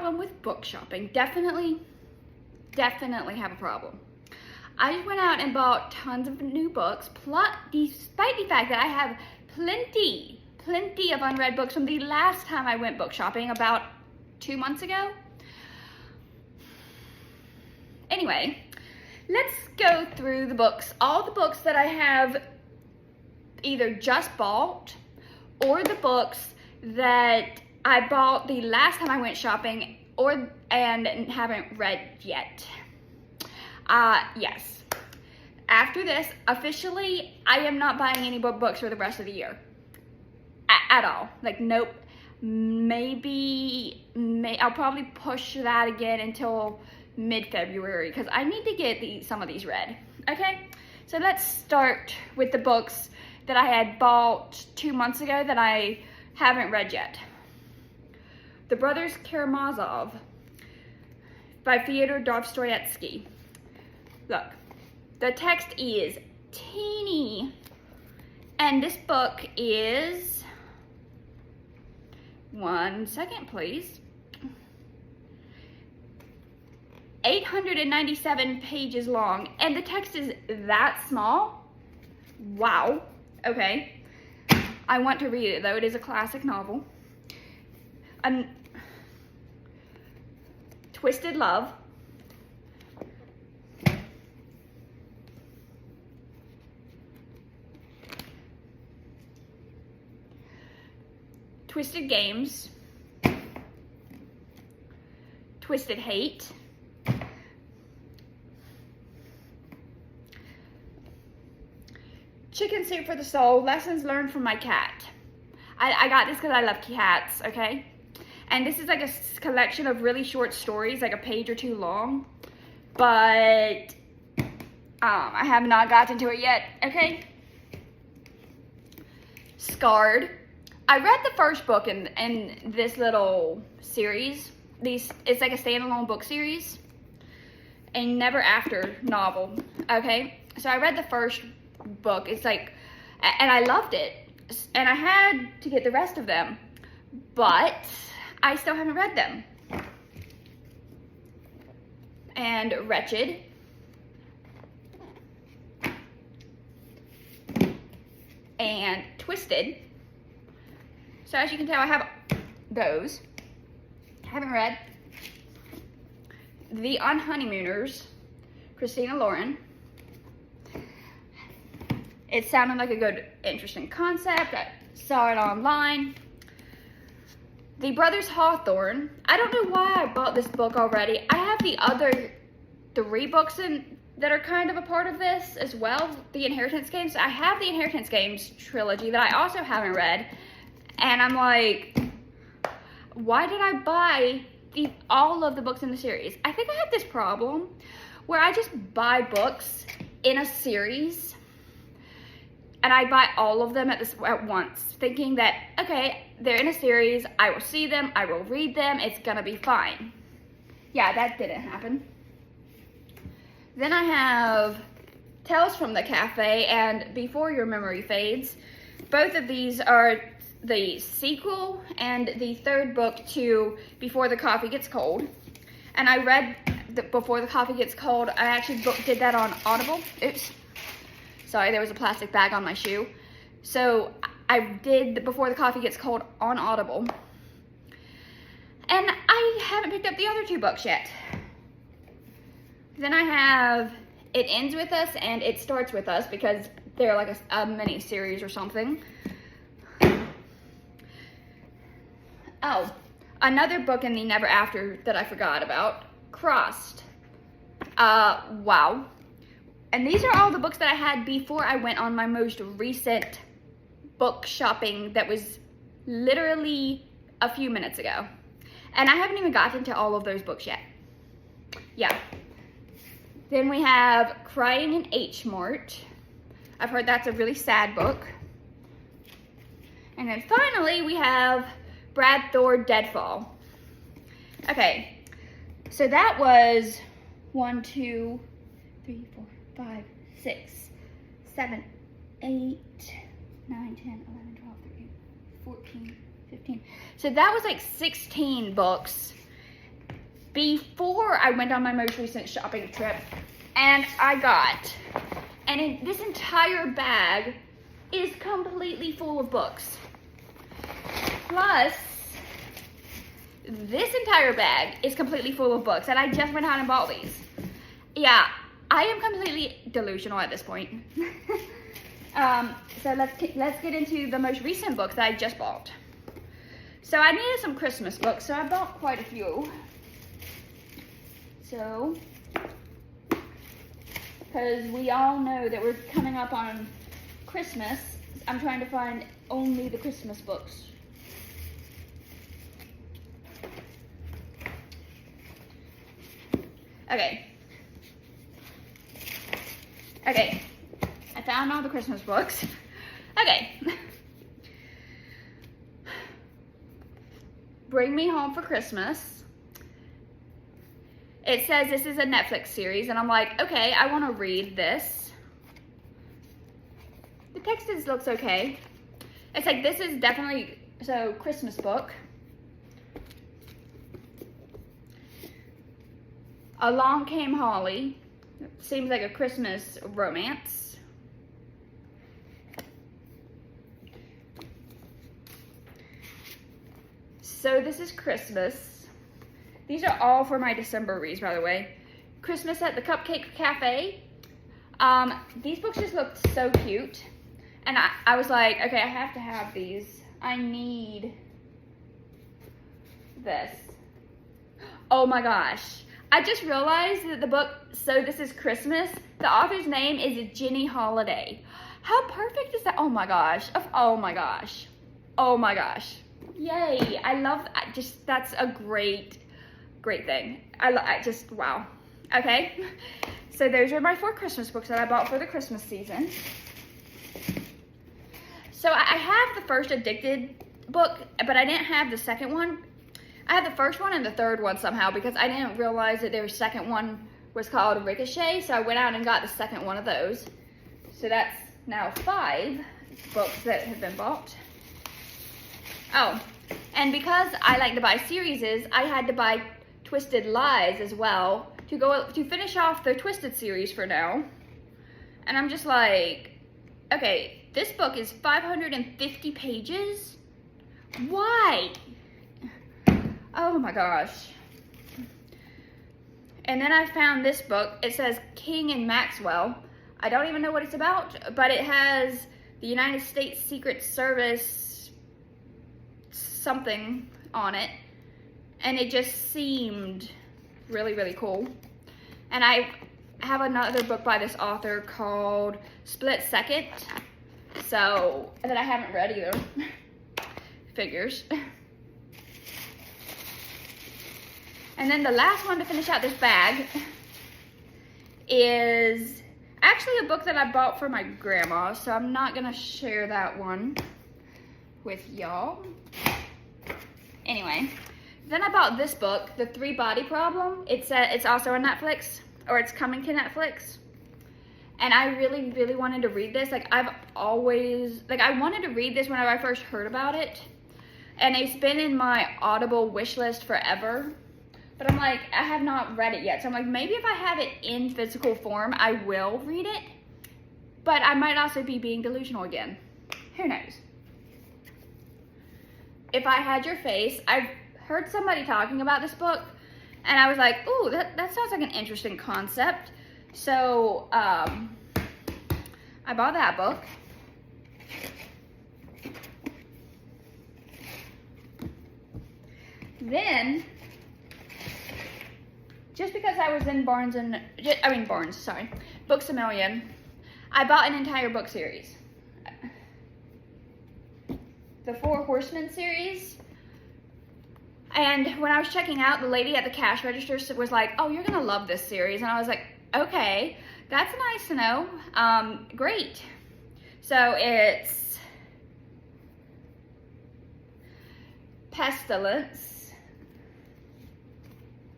problem with book shopping. Definitely have a problem. I just went out and bought tons of new books, despite the fact that I have plenty of unread books from the last time I went book shopping about 2 months ago. Anyway, let's go through the books. All the books that I have either just bought or the books that I bought the last time I went shopping and haven't read yet. Yes. After this, officially, I am not buying any books for the rest of the year. At all. Like, nope. I'll probably push that again until mid-February because I need to get some of these read. Okay? So let's start with the books that I had bought 2 months ago that I haven't read yet. The Brothers Karamazov by Fyodor Dostoevsky. Look, the text is teeny, and this book is, 1 second please, 897 pages long, and the text is that small. Wow. Okay. I want to read it though. It is a classic novel. Twisted Love. Twisted Games. Twisted Hate. Chicken Soup for the Soul, Lessons Learned from My Cat. I got this because I love cats, okay? And this is like a collection of really short stories, like a page or two long. But I have not gotten to it yet, okay? Scarred. I read the first book in this little series. It's like a standalone book series. A Never After novel, okay? So I read the first book. It's like, and I loved it. And I had to get the rest of them. But I still haven't read them. And Wretched. And Twisted. So as you can tell, I have those. I haven't read. The Unhoneymooners, Christina Lauren. It sounded like a good, interesting concept. I saw it online. The Brothers Hawthorne. I don't know why I bought this book already. I have the other 3 books that are kind of a part of this as well. The Inheritance Games. I have the Inheritance Games trilogy that I also haven't read. And I'm like, why did I buy all of the books in the series? I think I have this problem where I just buy books in a series and I buy all of them at once, thinking that, okay, they're in a series, I will see them, I will read them, it's gonna be fine. Yeah, that didn't happen. Then I have Tales from the Cafe and Before Your Memory Fades. Both of these are the sequel and the third book to Before the Coffee Gets Cold. And I read Before the Coffee Gets Cold. I actually did that on Audible. Oops. Sorry, there was a plastic bag on my shoe. So I did Before the Coffee Gets Cold on Audible. And I haven't picked up the other 2 books yet. Then I have It Ends With Us and It Starts With Us because they're like a mini series or something. Oh, another book in the Never After that I forgot about, Crossed. Wow. And these are all the books that I had before I went on my most recent book shopping that was literally a few minutes ago. And I haven't even gotten to all of those books yet. Yeah. Then we have Crying in H Mart. I've heard that's a really sad book. And then finally we have Brad Thor Deadfall. Okay, so that was 1, 2, 3, 4, 5, 6, 7, 8, 9, 10, 11, 12, 13, 14, 15. So that was like 16 books. before I went on my most recent shopping trip, and this entire bag is completely full of books. Plus, this entire bag is completely full of books, and I just went out and bought these. Yeah, I am completely delusional at this point. So let's get into the most recent books that I just bought. So I needed some Christmas books, so I bought quite a few. So, because we all know that we're coming up on Christmas, I'm trying to find only the Christmas books. Okay, I found all the Christmas books. Okay. Bring Me Home for Christmas. It says this is a Netflix series, and I'm like, okay, I want to read this. The text looks okay. It's like, this is definitely, so, Christmas book. Along Came Holly. Seems like a Christmas romance. So this is Christmas. These are all for my December reads, by the way. Christmas at the Cupcake Cafe. These books just looked so cute. And I was like, okay, I have to have these. I need this. Oh my gosh. I just realized that the book, So This Is Christmas, the author's name is Jenny Holiday. How perfect is that? Oh my gosh. Oh my gosh. Oh my gosh. Yay. I love that. Just, that's a great thing. I just, wow. Okay. So those are my 4 Christmas books that I bought for the Christmas season. So I have the first Addicted book, but I didn't have the second one. I had the first one and the third one somehow because I didn't realize that their second one was called Ricochet, so I went out and got the second one of those. So that's now 5 books that have been bought. Oh, and because I like to buy series, I had to buy Twisted Lies as well to finish off the Twisted series for now. And I'm just like, okay, this book is 550 pages? Why? Oh my gosh. And then I found this book. It says King and Maxwell. I don't even know what it's about, but it has the United States Secret Service something on it. And it just seemed really, really cool. And I have another book by this author called Split Second. So, that I haven't read either. Figures. And then the last one to finish out this bag is actually a book that I bought for my grandma, so I'm not gonna share that one with y'all. Anyway, then I bought this book, The 3 Body Problem. It's also on Netflix, or it's coming to Netflix. And I really, really wanted to read this. Like, I wanted to read this whenever I first heard about it. And it's been in my Audible wish list forever. But I'm like, I have not read it yet. So I'm like, maybe if I have it in physical form, I will read it. But I might also be being delusional again. Who knows? If I Had Your Face, I've heard somebody talking about this book. And I was like, ooh, that sounds like an interesting concept. So, I bought that book. Then, just because I was in Books A Million, I bought an entire book series. The 4 Horsemen series. And when I was checking out, the lady at the cash register was like, oh, you're gonna love this series. And I was like, okay, that's nice to know. Great. So it's pestilence,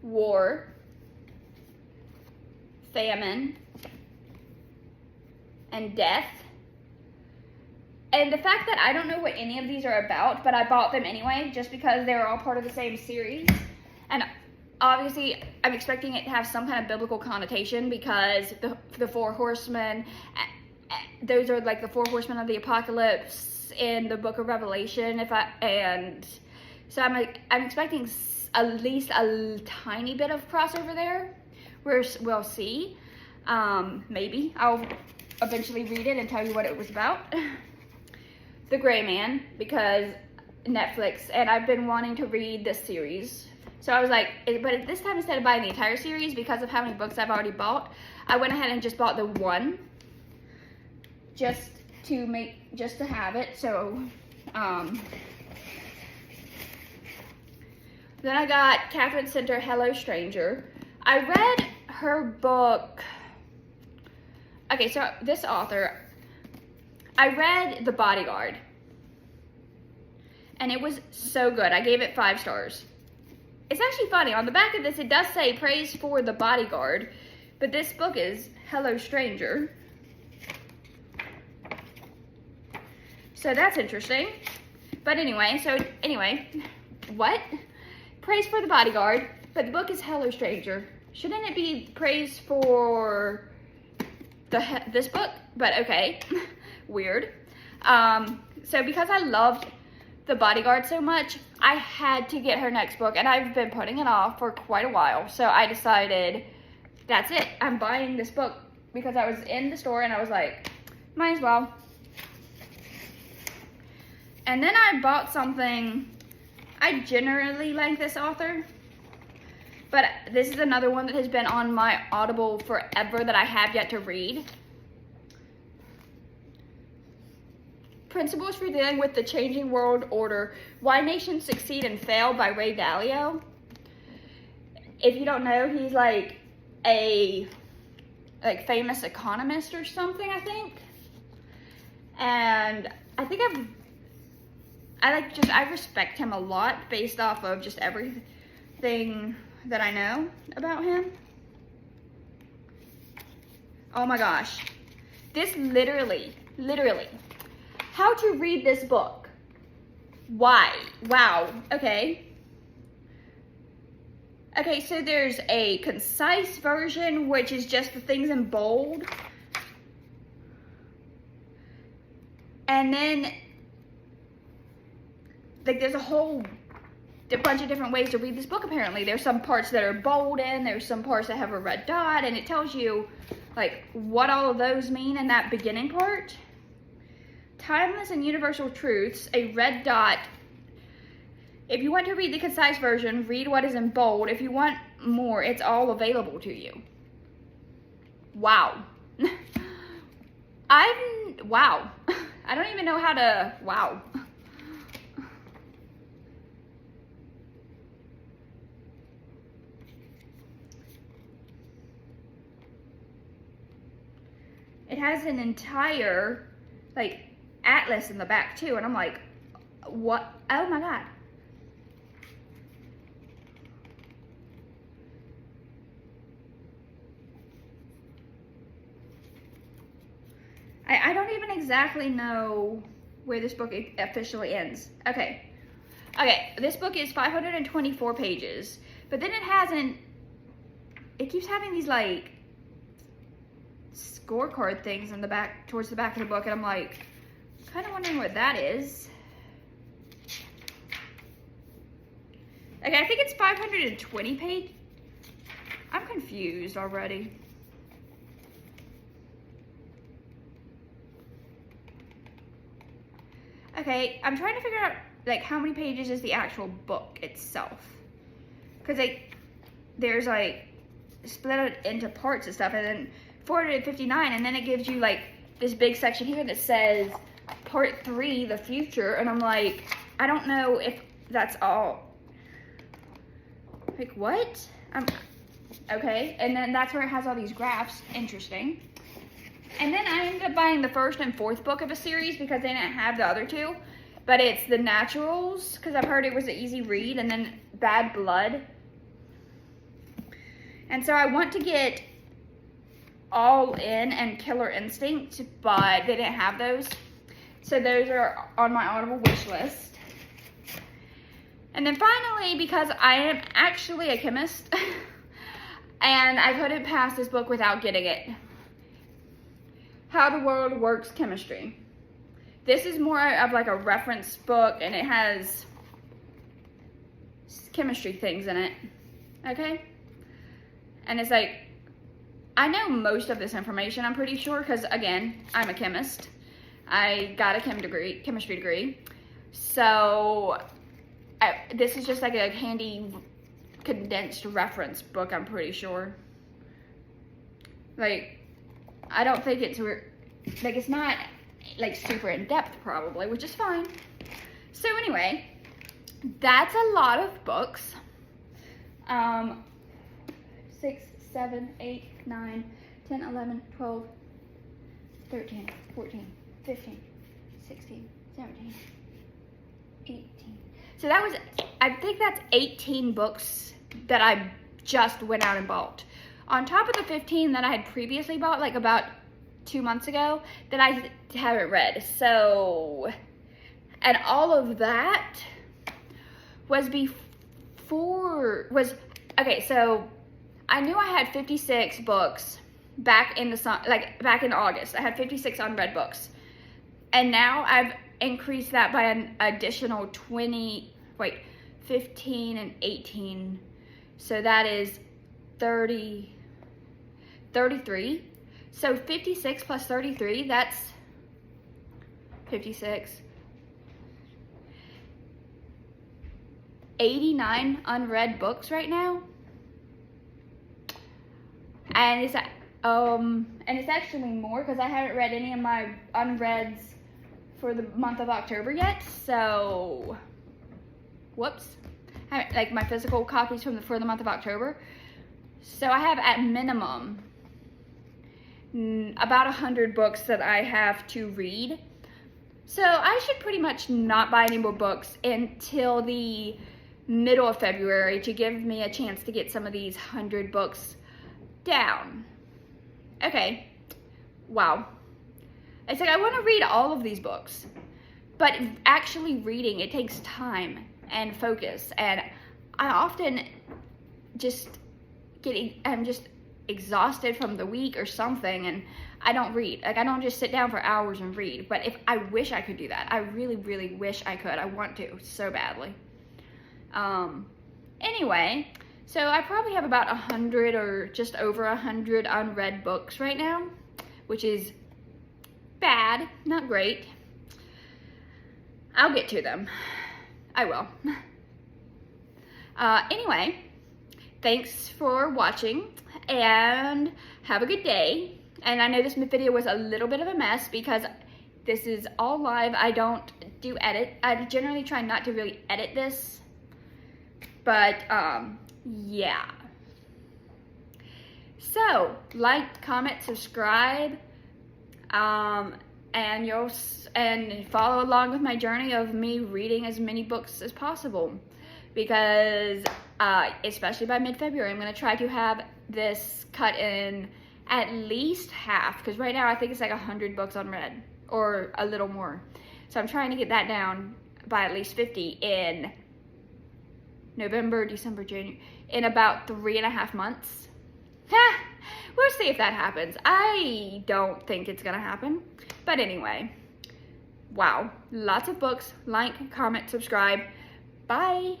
war, famine, and death. And the fact that I don't know what any of these are about, but I bought them anyway, just because they're all part of the same series. And obviously I'm expecting it to have some kind of biblical connotation because the four horsemen, those are like the four horsemen of the apocalypse in the book of Revelation. So I'm expecting at least a tiny bit of crossover there. We'll see. Maybe I'll eventually read it and tell you what it was about. The Gray Man, because Netflix, and I've been wanting to read this series. So I was like, but this time instead of buying the entire series, because of how many books I've already bought, I went ahead and just bought the one, just to have it. So, then I got Catherine Center, Hello Stranger. I read her book. Okay, so this author, I read The Bodyguard, and it was so good. I gave it 5 stars. It's actually funny. On the back of this, it does say praise for The Bodyguard, but this book is Hello Stranger. So that's interesting. But anyway, what? Praise for The Bodyguard, but the book is Hello Stranger. Shouldn't it be praise for this book? But okay, weird. So because I loved The Bodyguard so much, I had to get her next book, and I've been putting it off for quite a while. So I decided, that's it. I'm buying this book because I was in the store and I was like, might as well. And then I bought something. I generally like this author, but this is another one that has been on my Audible forever that I have yet to read. Principles for Dealing with the Changing World Order, Why Nations Succeed and Fail by Ray Dalio. If you don't know, he's like a famous economist or something, I think. And I think I respect him a lot based off of just everything that I know about him. Oh my gosh. This literally, how to read this book. Why? Wow. Okay. Okay, so there's a concise version, which is just the things in bold. And then, like, there's a bunch of different ways to read this book, apparently. There's some parts that are bold in, there's some parts that have a red dot, and it tells you, like, what all of those mean in that beginning part. Timeless and Universal Truths, a red dot. If you want to read the concise version, read what is in bold. If you want more, it's all available to you. Wow. Wow. I don't even know how to, wow. It has an entire, like, atlas in the back too, and I'm like, what? Oh my god. I don't even exactly know where this book officially ends. Okay, this book is 524 pages, but then it keeps having these, like, scorecard things in the back, towards the back of the book, and I'm like, kind of wondering what that is. Okay, I think it's 520 pages. I'm confused already. Okay, I'm trying to figure out, like, how many pages is the actual book itself. Because, like, there's, like, split it into parts and stuff, and then 459, and then it gives you, like, this big section here that says part 3, the future, and I'm like, I don't know if that's all. Like, what? Okay, and then that's where it has all these graphs. Interesting. And then I ended up buying the 1st and 4th book of a series because they didn't have the other 2. But it's The Naturals, because I've heard it was an easy read, and then Bad Blood. And so I want to get All In and Killer Instinct, but they didn't have those. So those are on my Audible wish list. And then finally, because I am actually a chemist, and I couldn't pass this book without getting it, How the World Works Chemistry. This is more of like a reference book, and it has chemistry things in it, okay? And it's like, I know most of this information, I'm pretty sure, because again, I'm a chemist. I got a chemistry degree. So this is just like a handy condensed reference book, I'm pretty sure. Like, I don't think it's, like, it's not like super in depth probably, which is fine. So anyway, that's a lot of books. 6, 7, 8, 9, 10, 11, 12, 13, 14, 15, 16, 17, 18. So that was, I think that's 18 books that I just went out and bought. On top of the 15 that I had previously bought, like about 2 months ago, that I haven't read. So, and all of that was okay, so I knew I had 56 books back in back in August. I had 56 unread books. And now I've increased that by an additional 15 and 18. So that is 33. So 56 plus 33, that's 56. 89 unread books right now. And it's actually more because I haven't read any of my unreads for the month of October yet. So, whoops. Like my physical copies for the month of October. So I have at minimum about 100 books that I have to read. So I should pretty much not buy any more books until the middle of February to give me a chance to get some of these 100 books down. Okay, wow. It's like I want to read all of these books, but actually reading, it takes time and focus, and I often I'm just exhausted from the week or something, and I don't read. Like, I don't just sit down for hours and read, but if I wish I could do that. I really, really wish I could. I want to so badly. Anyway, so I probably have about 100 or just over 100 unread books right now, which is bad, not great. I'll get to them. I will. Anyway, thanks for watching and have a good day. And I know this video was a little bit of a mess because this is all live. I don't do edit. I generally try not to really edit this. But, yeah. So, like, comment, subscribe, and follow along with my journey of me reading as many books as possible. Because, especially by mid-February, I'm going to try to have this cut in at least half. Because right now, I think it's like 100 books unread, or a little more. So I'm trying to get that down by at least 50 in November, December, January, in about 3.5 months. We'll see if that happens. I don't think it's gonna happen. But anyway, wow, lots of books. Like, comment, subscribe. Bye.